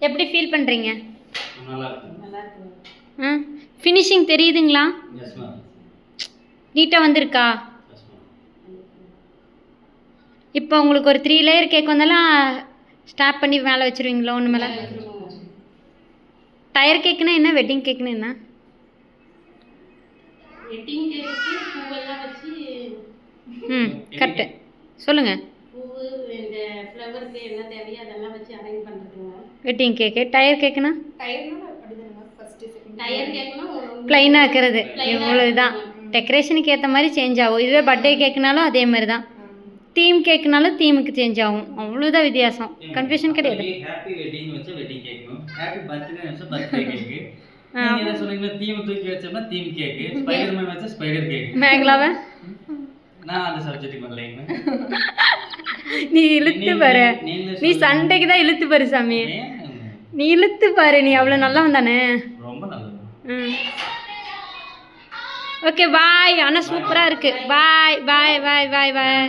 எப்படி ஃபீல் பண்ணுறீங்க? நல்லா இருக்கு. ஃபினிஷிங் தெரியுதுங்களா? Yes ma'am. நீட்டாக வந்திருக்கா? Yes ma'am. இப்போ உங்களுக்கு ஒரு 3 லேயர் கேக் வந்தாலும் ஸ்டாப் பண்ணி மேலே வச்சுருவீங்களா ஒன்று மேலே? டயர் கேக்குன்னா என்ன, வெட்டிங் கேக்குன்னா என்ன? வெட்டிங் கேக்கு பூவெல்லாம் வச்சு கரெக்டு சொல்லுங்கள். பூவு இந்த ஃப்ளவருக்கு என்ன தேவையோ அதெல்லாம் வச்சு அரேஞ்ச் பண்ணுறதுங்க. வெட்டிங் கேக்கு. டயர் கேக்குன்னா டயர் கேக்குனா ப்ளைனாக இருக்கிறது. இவ்வளோ இதுதான் டெக்கரேஷனுக்கு ஏற்ற மாதிரி சேஞ்ச் ஆகும். இதுவே பர்த்டே கேக்குனாலும் அதே மாதிரி தான். தீம் கேக்குனாலும் தீமுக்கு சேஞ்ச் ஆகும். அவ்வளோதான் வித்தியாசம். கன்ஃபியூஷன் கிடையாது. ஹாப்பி வெட்டிங் வச்சா wedding cake ma'am. Happy birthday வச்சா பர்த்டே கேக். நீங்க என்ன சொல்றீங்க? தீம் தூக்கி வச்சோம்னா தீம் கேக். ஸ்பைடர்மேன் வச்சா ஸ்பைடர் கேக். மேகலாவை நான் அந்த சப்ஜெக்ட்டுக்கு வரலைங்க. நீ இழுத்து பாரு. நீ சண்டைக்கு தான் இழுத்து பாரு சாமி. நீ இழுத்து பாரு. நீ அவ்வளோ நல்லா வந்தானே. ரொம்ப நல்லது. Okay bye. ஆனால் சூப்பராக இருக்குது. பாய் பாய் பாய் பாய் பாய்.